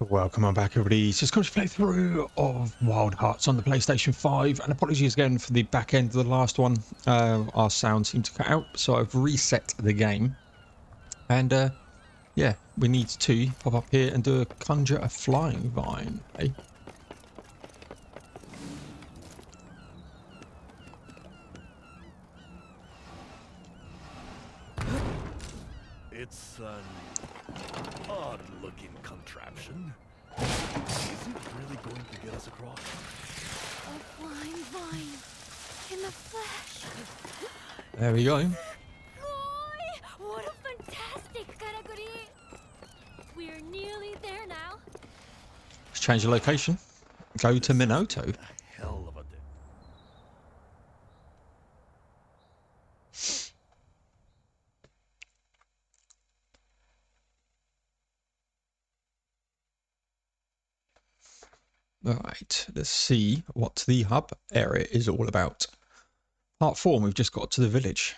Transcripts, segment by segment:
Welcome on back, everybody. Just come to play through of Wild Hearts on the PlayStation 5, and apologies again for the back end of the last one. Our sound seemed to cut out, so I've reset the game. And yeah, we need to pop up here and do a conjure a flying vine. Hey, It's an odd-looking contraption. Is it really going to get us across? A flying vine in the flesh. there we go. Boy, what a fantastic Karakuri! We're nearly there now. Let's change the location. Go to Minato. Hell of a day. Alright, let's see what the hub area is all about. Part 4, we've just got to the village.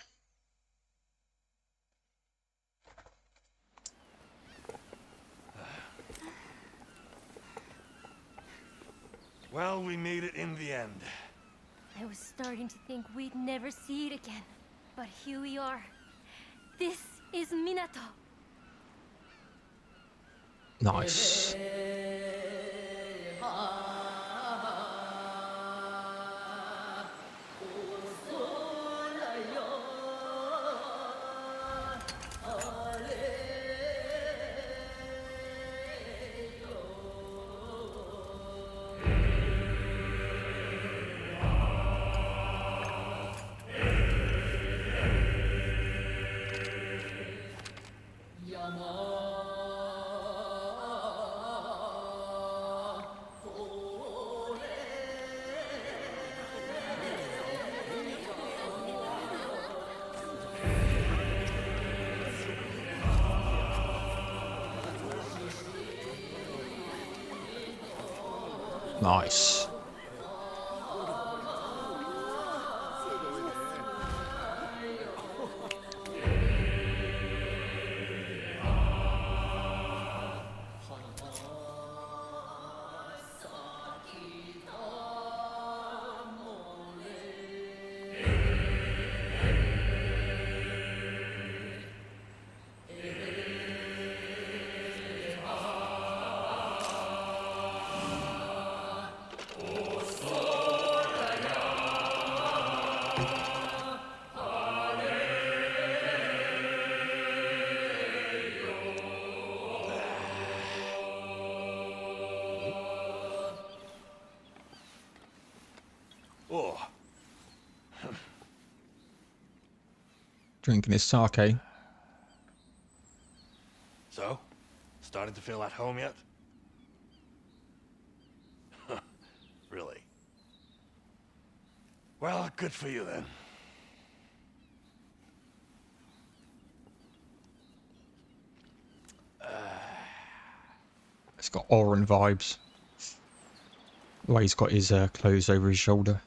Well, we made it in the end. I was starting to think we'd never see it again. But here we are. This is Minato. Nice. Nice. Oh, Drinking his sake. so? Starting to feel at home yet? Really? Well, good for you then. It's got Oren vibes. The way he's got his clothes over his shoulder.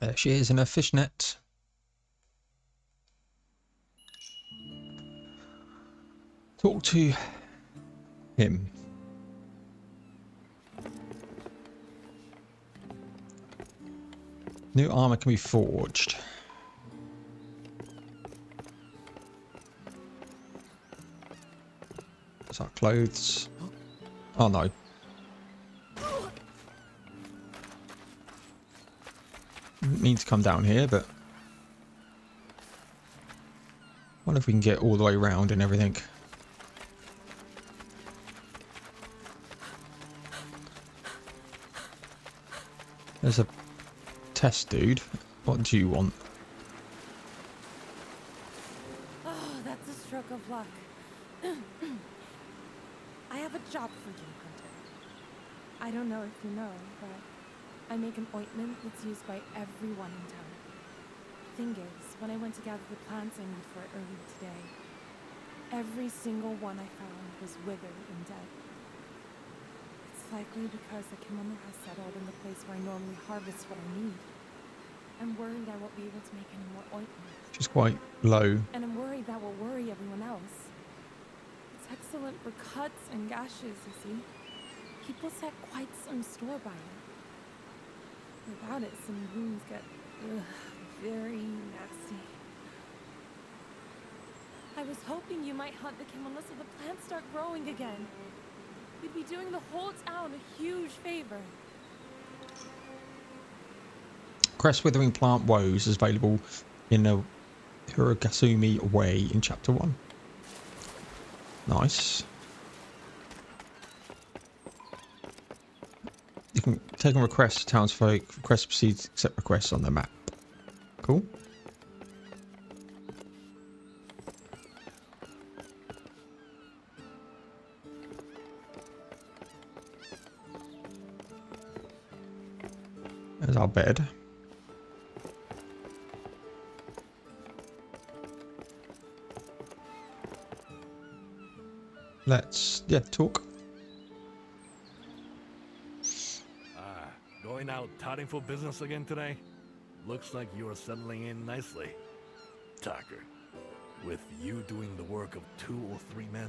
There she is in her fishnet. Talk to him. New armor can be forged. What's our clothes? Oh no. Didn't mean to come down here, but wonder if we can get all the way around and everything. There's a test dude. What do you want? Oh, that's a stroke of luck. job for you, Hunter. I don't know if you know, but I make an ointment that's used by everyone in town. Thing is, when I went to gather the plants I need for it earlier today, every single one I found was withered and dead. It's likely because the Kemono has settled in the place where I normally harvest what I need. I'm worried I won't be able to make any more ointment. She's quite low. And I'm worried that will worry everyone else. It's excellent for cuts and gashes, you see. People set quite some store by it. Without it, some wounds get very nasty. I was hoping you might hunt the Kemono so the plants start growing again. You'd be doing the whole town a huge favor. Crest Withering Plant Woes is available in the Hirogasumi Way in Chapter 1. Nice. You can take on requests, townsfolk, request proceeds, accept requests on the map. Cool. There's our bed. Let's, talk. Going out touting for business again today? Looks like you're settling in nicely. Tucker, with you doing the work of 2 or 3 men,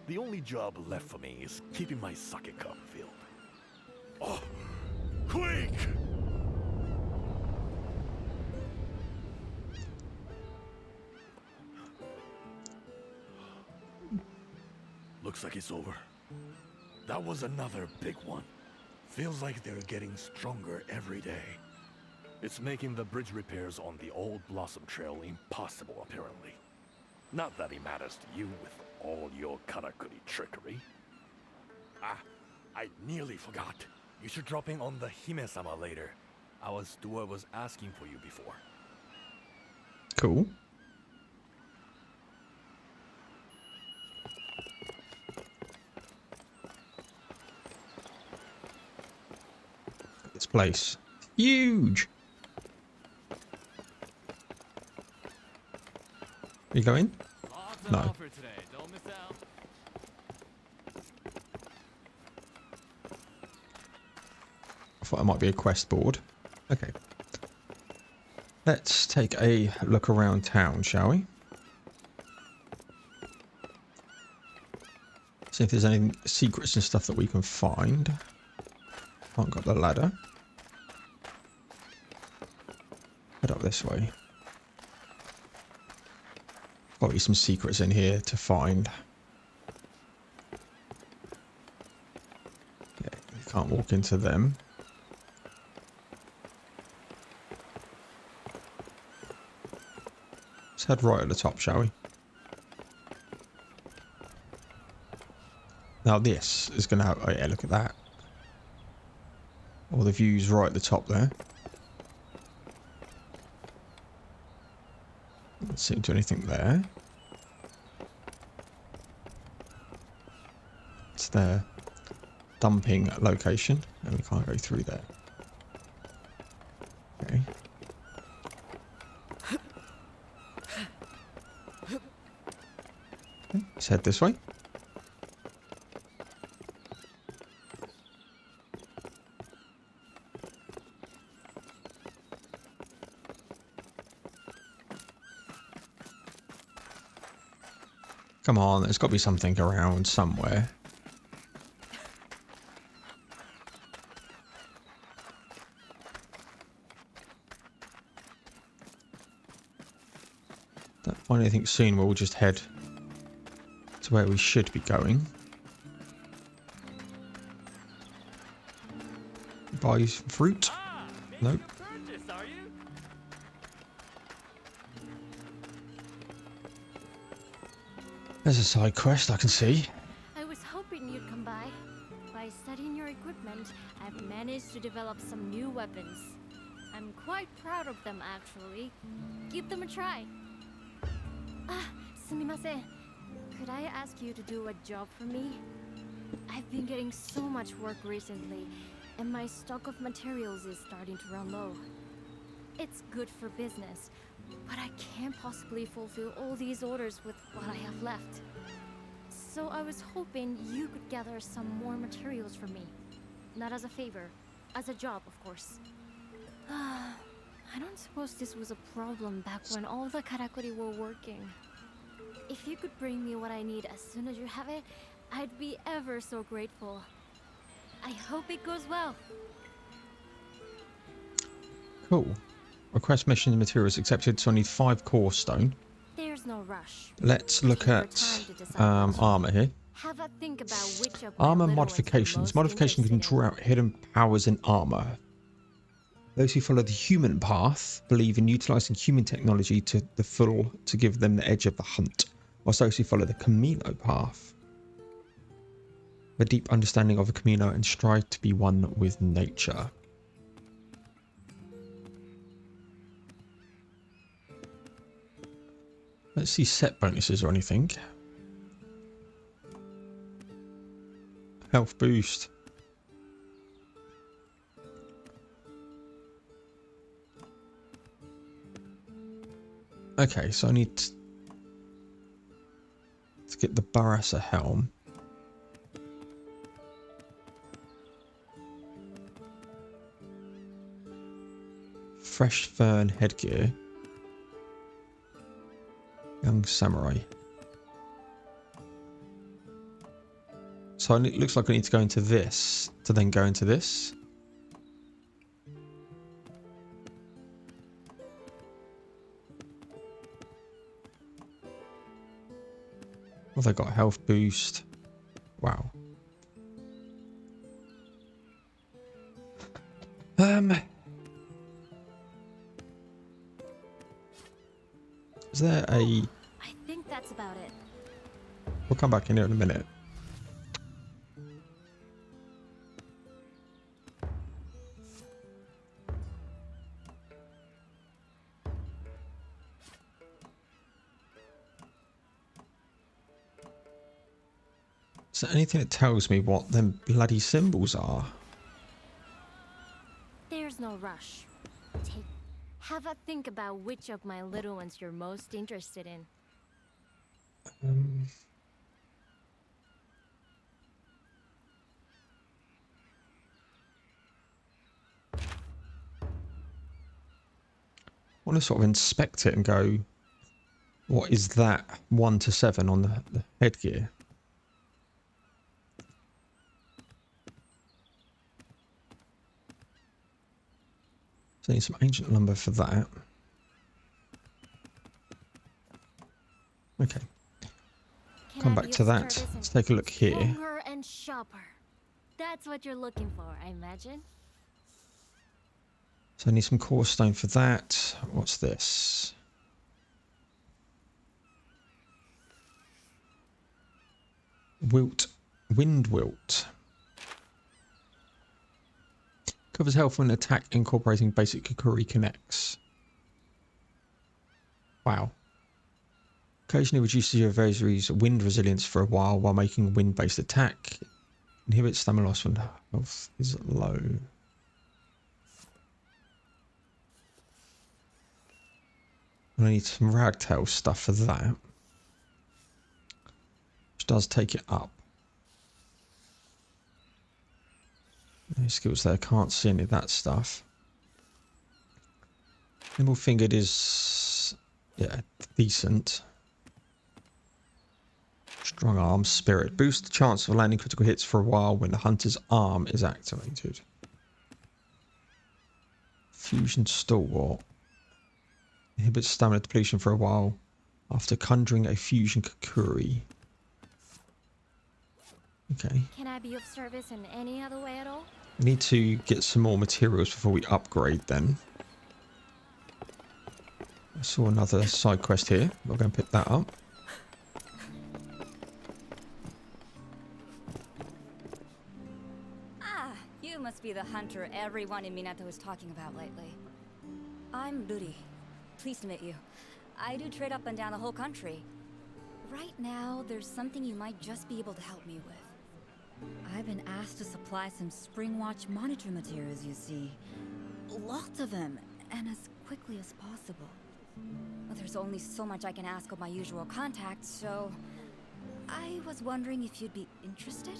the only job left for me is keeping my sake cup filled. Oh, quick! Looks like it's over. That was another big one. Feels like they're getting stronger every day. It's making the bridge repairs on the old Blossom Trail impossible, apparently. Not that it matters to you with all your Karakuri trickery. Ah, I nearly forgot. You should drop in on the Hime-sama later. Our steward was asking for you before. Cool. This place. Huge. You going? No. I thought it might be a quest board. Okay. Let's take a look around town, shall we? See if there's any secrets and stuff that we can find. Can't go up the ladder. Head up this way. Probably some secrets in here to find. Yeah, you can't walk into them. Let's head right at the top, shall we? Now this is going to have... Oh yeah, look at that. All the views right at the top there. Let's see, do anything there. It's their dumping location, and we can't go through there. Okay. Let's head this way. Come on, there's got to be something around somewhere. Don't find anything soon, we'll just head to where we should be going. Buy some fruit. Nope. There's a side quest I can see. I was hoping you'd come by. By studying your equipment, I've managed to develop some new weapons. I'm quite proud of them, actually. Give them a try. Ah, sumimasen. Could I ask you to do a job for me? I've been getting so much work recently, and my stock of materials is starting to run low. It's good for business, but I can't possibly fulfill all these orders with what I have left. So I was hoping you could gather some more materials for me. Not as a favor, as a job, of course. I don't suppose this was a problem back when all the Karakuri were working. If you could bring me what I need as soon as you have it, I'd be ever so grateful. I hope it goes well. Cool. Request mission and materials accepted, so I need 5 core stone. There's no rush. Let's look Take your at time to decide what you armor here. have a think about which of my Armor little ones you're modifications. most Modification can interested in. draw out hidden powers in armor. Those who follow the human path believe in utilizing human technology to the full to give them the edge of the hunt, whilst those who follow the Kemono path have a deep understanding of the Kemono and strive to be one with nature. Let's see set bonuses or anything. Health boost. Okay, so I need to get the Barassa helm. Fresh fern headgear. Young samurai. So it looks like I need to go into this to then go into this. Well, they got health boost. Wow. Is there a... I think that's about it. We'll come back in here in a minute. Is there anything that tells me what them bloody symbols are? There's no rush. Have a think about which of my little ones you're most interested in. I want to sort of inspect it and go, what is that 1 to 7 on the headgear? So I need some ancient lumber for that. Okay. Can Come I back be to of that. service Let's and take a look here. stronger and sharper. That's what you're looking for, I imagine. So I need some core stone for that. What's this? Wilt. Wind wilt. Covers health when attack incorporating basic Karakuri connects. Wow. Occasionally reduces your adversary's wind resilience for a while making a wind-based attack. Inhibits stamina loss when health is low. I need some ragtail stuff for that. Which does take it up. No skills there, can't see any of that stuff. Nimble fingered is, yeah, decent. Strong arm, spirit. Boost the chance of landing critical hits for a while when the hunter's arm is activated. Fusion stalwart. Inhibits stamina depletion for a while after conjuring a fusion Karakuri. Okay. Can I be of service in any other way at all? We need to get some more materials before we upgrade then. I saw another side quest here. We're going to pick that up. Ah, you must be the hunter everyone in Minato is talking about lately. I'm Luri. Pleased to meet you. I do trade up and down the whole country. Right now, there's something you might just be able to help me with. I've been asked to supply some Spring Watch monitor materials, you see. Lots of them, and as quickly as possible. But there's only so much I can ask of my usual contacts, so... I was wondering if you'd be interested?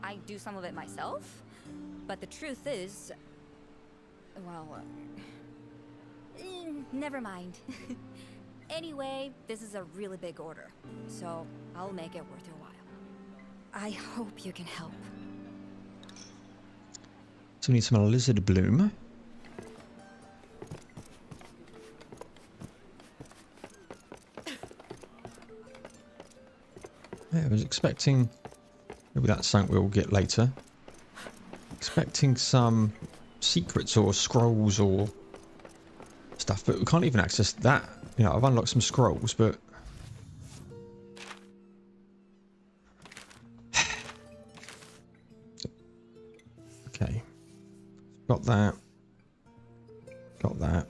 I do some of it myself, but the truth is... well... never mind. Anyway, this is a really big order, so I'll make it worth your while. I hope you can help. So we need some lizard bloom. Yeah, I was expecting... maybe that's something we'll get later. Expecting some secrets or scrolls or stuff, but we can't even access that. You know, I've unlocked some scrolls, but... okay. Got that. Got that.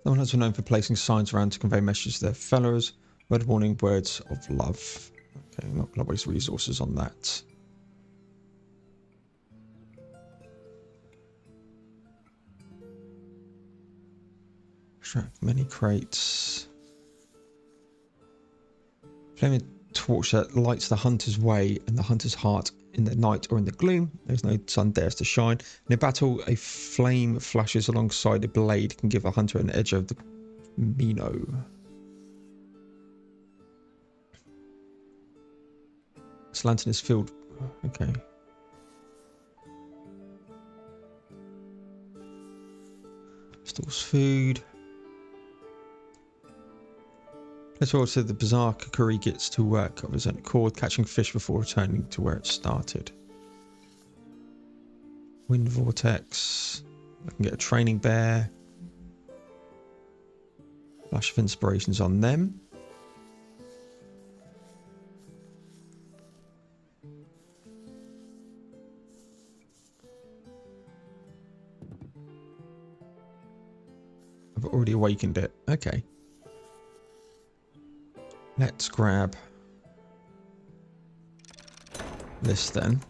Someone has been known for placing signs around to convey messages to their fellows. Word warning, words of love. Okay, not going to waste resources on that. Extract many crates. Flaming torch that lights the hunter's way and the hunter's heart in the night or in the gloom. There's no sun dares to shine. In a battle, a flame flashes alongside a blade can give a hunter an edge of the Mino. This lantern is filled. Okay. Stores food. Let's also the bizarre Karakuri gets to work of his own accord, catching fish before returning to where it started. Wind vortex. I can get a training bear. Flash of inspirations on them. I've already awakened it. Okay. Let's grab this then.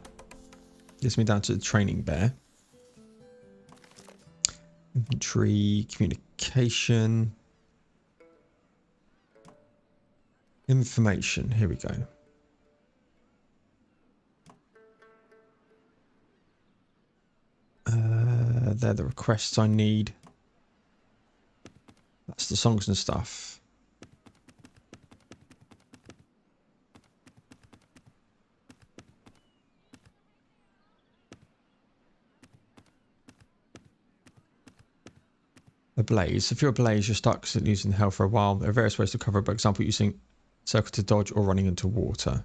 Gets me down to the training bear. Inventory, communication. Information. Here we go. They're the requests I need. That's the songs and stuff. A blaze. If you're a blaze, you're stuck using hell for a while. There are various ways to cover it. For example, using circle to dodge or running into water.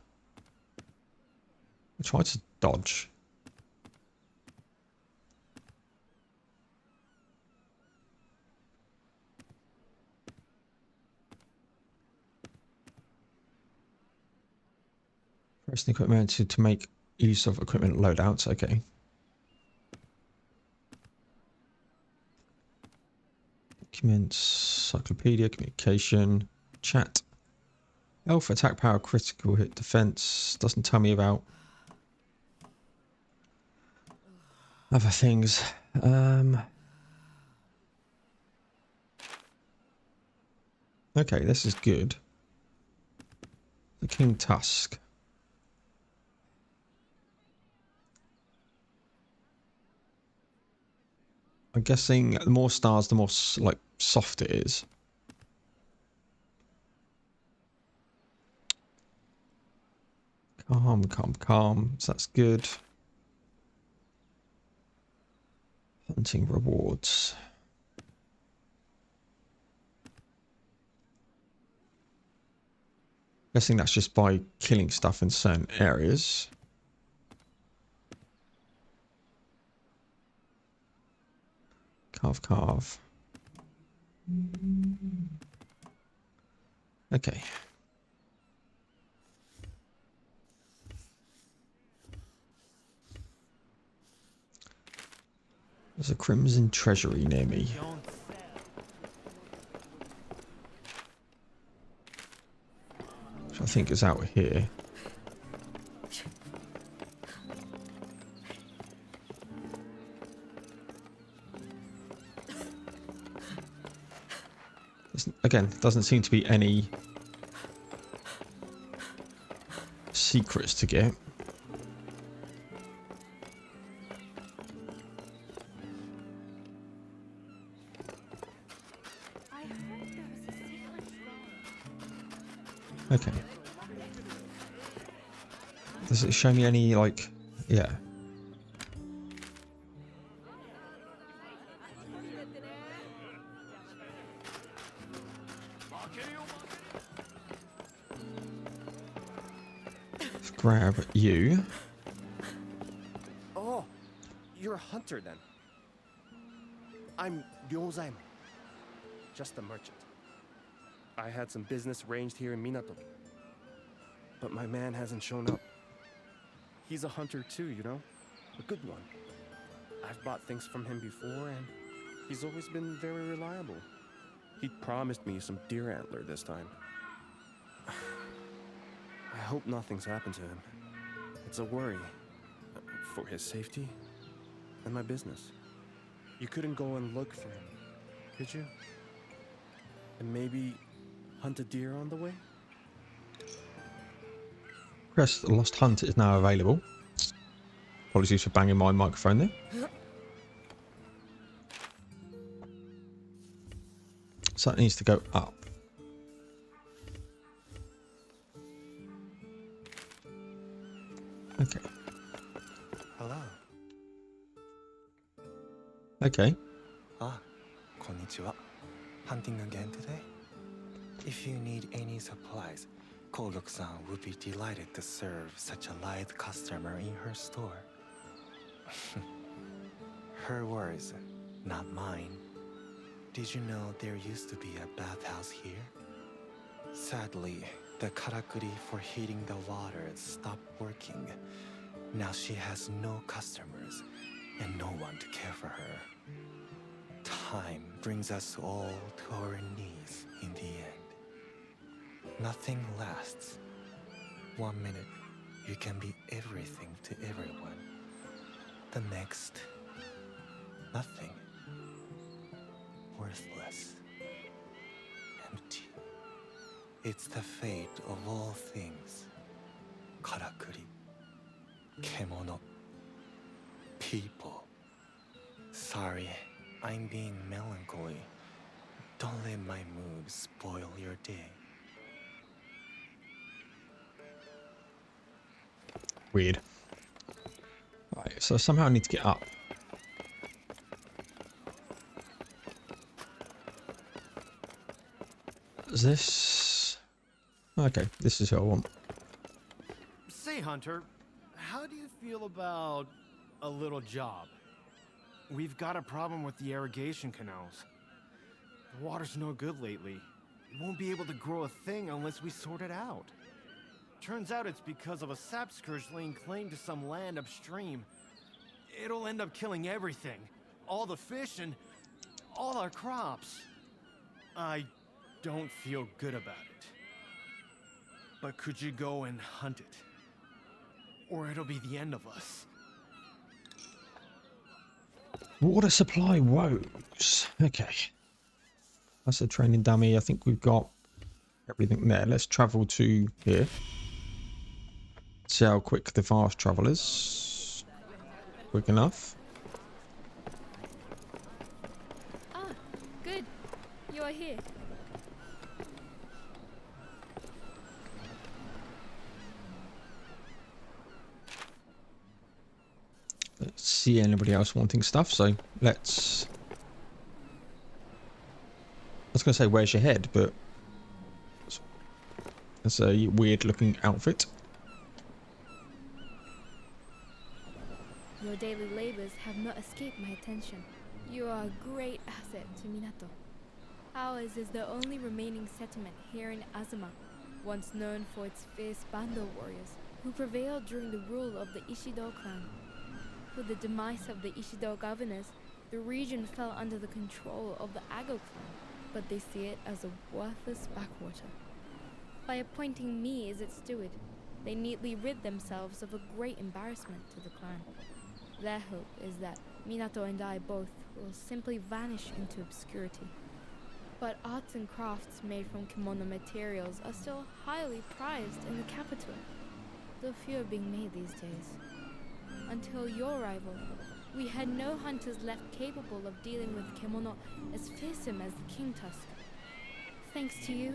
I try to dodge. Press the equipment to make use of equipment loadouts. Okay. Documents, encyclopedia, communication, chat. Elf attack power, critical hit defense. Doesn't tell me about other things. Okay, this is good. The King Tusk. I'm guessing the more stars, the more like soft it is. Calm, calm, calm. So that's good. Hunting rewards. Guessing that's just by killing stuff in certain areas. Carve, carve. Okay. There's a crimson treasury near me. Which I think is out here. doesn't seem to be any secrets to get. Okay. Does it show me any, like, yeah. Let's grab you. Oh, you're a hunter then. I'm Ryozaemon, just a merchant. I had some business arranged here in Minato, but my man hasn't shown up. He's a hunter too, you know? A good one. I've bought things from him before, and he's always been very reliable. He promised me some deer antler this time. I hope nothing's happened to him. It's a worry. For his safety and my business. You couldn't go and look for him, could you? And maybe hunt a deer on the way? Press Lost Hunt is now available. Apologies for banging my microphone there. So that needs to go up. Okay. Hello. Okay. Ah, konnichiwa. Hunting again today? If you need any supplies, Kogok-san would be delighted to serve such a light customer in her store. Her words, not mine. Did you know there used to be a bathhouse here? Sadly, the Karakuri for heating the water stopped working. Now she has no customers and no one to care for her. Time brings us all to our knees in the end. Nothing lasts. 1 minute, you can be everything to everyone. The next, nothing. Worthless. Empty. It's the fate of all things. Karakuri. Kemono. People. Sorry, I'm being melancholy. Don't let my mood spoil your day. Weird. Right, so somehow I need to get up. Is this... Okay, this is what I want. Say, Hunter, how do you feel about a little job? We've got a problem with the irrigation canals. The water's no good lately. We won't be able to grow a thing unless we sort it out. Turns out it's because of a sap scourge laying claim to some land upstream. It'll end up killing everything. All the fish and all our crops. I don't feel good about it. But could you go and hunt it? Or it'll be the end of us. Water supply woes. Okay. That's a training dummy. I think we've got everything there. Let's travel to here. See how quick the fast travel is. Quick enough. Ah, good. You are here. Let's see anybody else wanting stuff. So let's... I was going to say, where's your head? But it's a weird looking outfit. Your daily labors have not escaped my attention. You are a great asset to Minato. Ours is the only remaining settlement here in Azuma, once known for its fierce bando warriors, who prevailed during the rule of the Ishido clan. With the demise of the Ishido governors, the region fell under the control of the Ago clan, but they see it as a worthless backwater. By appointing me as its steward, they neatly rid themselves of a great embarrassment to the clan. Their hope is that Minato and I both will simply vanish into obscurity. But arts and crafts made from Kemono materials are still highly prized in the capital, though few are being made these days. Until your arrival, we had no hunters left capable of dealing with Kemono as fearsome as the King Tusk. Thanks to you,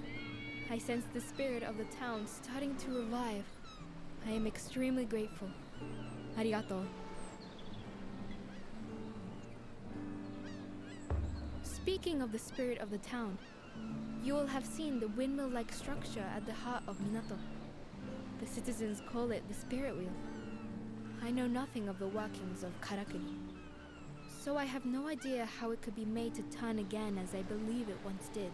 I sense the spirit of the town starting to revive. I am extremely grateful. Arigato. Speaking of the spirit of the town, you will have seen the windmill-like structure at the heart of Minato. The citizens call it the spirit wheel. I know nothing of the workings of Karakuri, so I have no idea how it could be made to turn again as I believe it once did.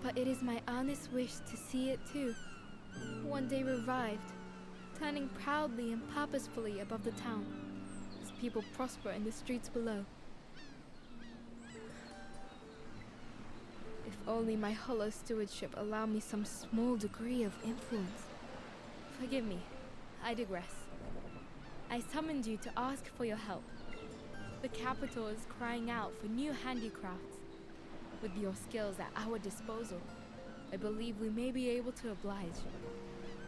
But it is my earnest wish to see it too, one day revived, turning proudly and purposefully above the town, as people prosper in the streets below. If only my hollow stewardship allowed me some small degree of influence. Forgive me, I digress. I summoned you to ask for your help. The capital is crying out for new handicrafts. With your skills at our disposal, I believe we may be able to oblige.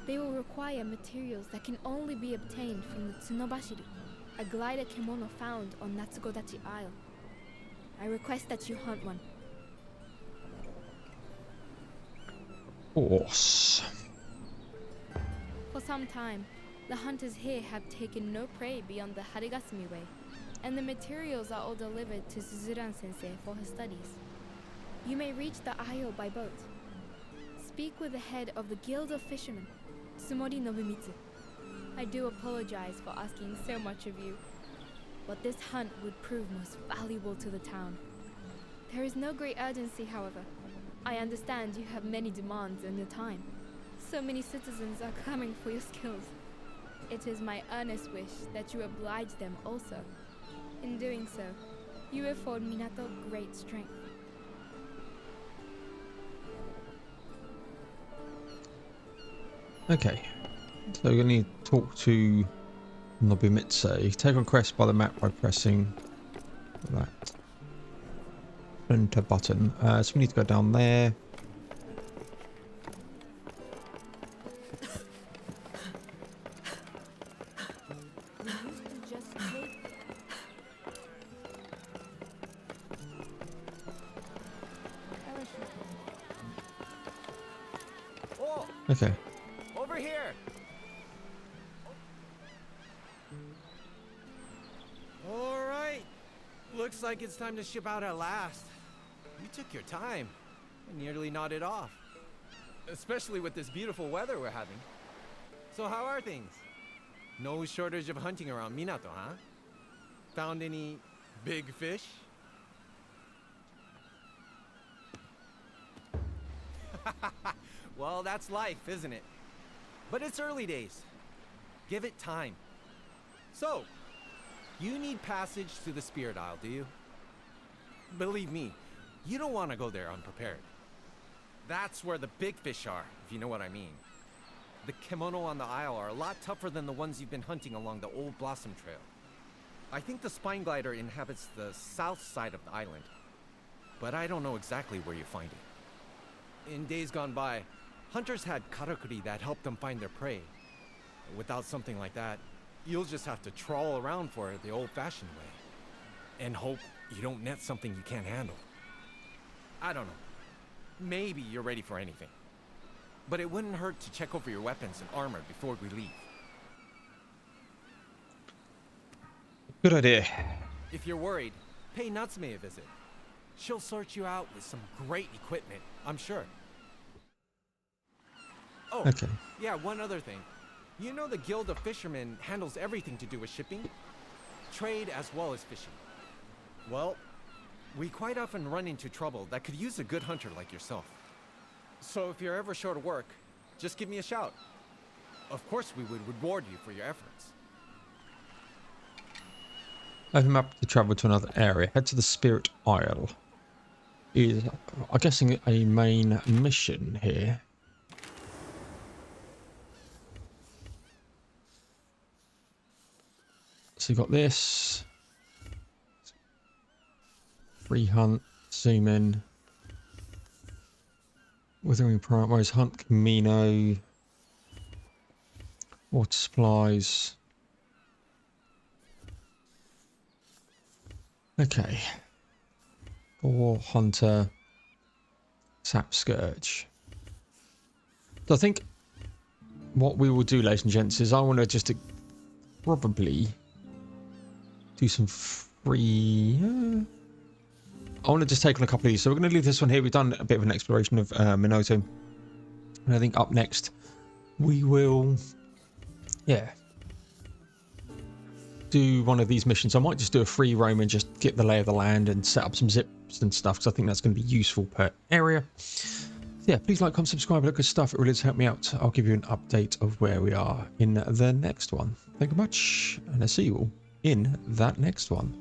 They will require materials that can only be obtained from the Tsunobashiru, a glider Kemono found on Natsugodachi Isle. I request that you hunt one. Horse. For some time, the hunters here have taken no prey beyond the Harigasumi way, and the materials are all delivered to Suzuran-sensei for his studies. You may reach the isle by boat. Speak with the head of the Guild of Fishermen, Sumori Nobumitsu. I do apologize for asking so much of you, but this hunt would prove most valuable to the town. There is no great urgency, however. I understand you have many demands on your time. So many citizens are clamoring for your skills. It is my earnest wish that you oblige them also. In doing so, you afford Minato great strength. Okay, so we're going to need to talk to Nobumitsu. Take a request by the map by pressing that enter button. So we need to go down there. Okay. Over here! Alright. Looks like it's time to ship out at last. You took your time and nearly nodded off. Especially with this beautiful weather we're having. So how are things? No shortage of hunting around Minato, huh? Found any big fish? Well, that's life, isn't it? But it's early days. Give it time. So, you need passage to the Spirit Isle, do you? Believe me, you don't want to go there unprepared. That's where the big fish are, if you know what I mean. The Kemono on the Isle are a lot tougher than the ones you've been hunting along the old Blossom Trail. I think the spine glider inhabits the south side of the island, but I don't know exactly where you find it. In days gone by, hunters had Karakuri that helped them find their prey. Without something like that, you'll just have to trawl around for it the old-fashioned way. And hope you don't net something you can't handle. I don't know. Maybe you're ready for anything. But it wouldn't hurt to check over your weapons and armor before we leave. Good idea. If you're worried, pay Natsume a visit. She'll sort you out with some great equipment, I'm sure. Oh, Okay. yeah, one other thing. You know the Guild of Fishermen handles everything to do with shipping? Trade as well as fishing. Well, we quite often run into trouble that could use a good hunter like yourself. So if you're ever short of work, just give me a shout. Of course we would reward you for your efforts. Open map to travel to another area. Head to the Spirit Isle. Is, I'm guessing, a main mission here. So you got this. Free hunt. Zoom in. Withering Primos, Hunt Kemono, water supplies. Okay. Or Hunter, Sap Scourge. So I think what we will do, ladies and gents, is I want to just probably do some free... I want to just take on a couple of these. So we're going to leave this one here. We've done a bit of an exploration of Minato. And I think up next, we will... Yeah. Do one of these missions. I might just do a free roam and just get the lay of the land and set up some zips and stuff, because I think that's going to be useful per area. So yeah, please like, comment, subscribe, look good stuff. It really does help me out. I'll give you an update of where we are in the next one. Thank you much, and I'll see you all in that next one.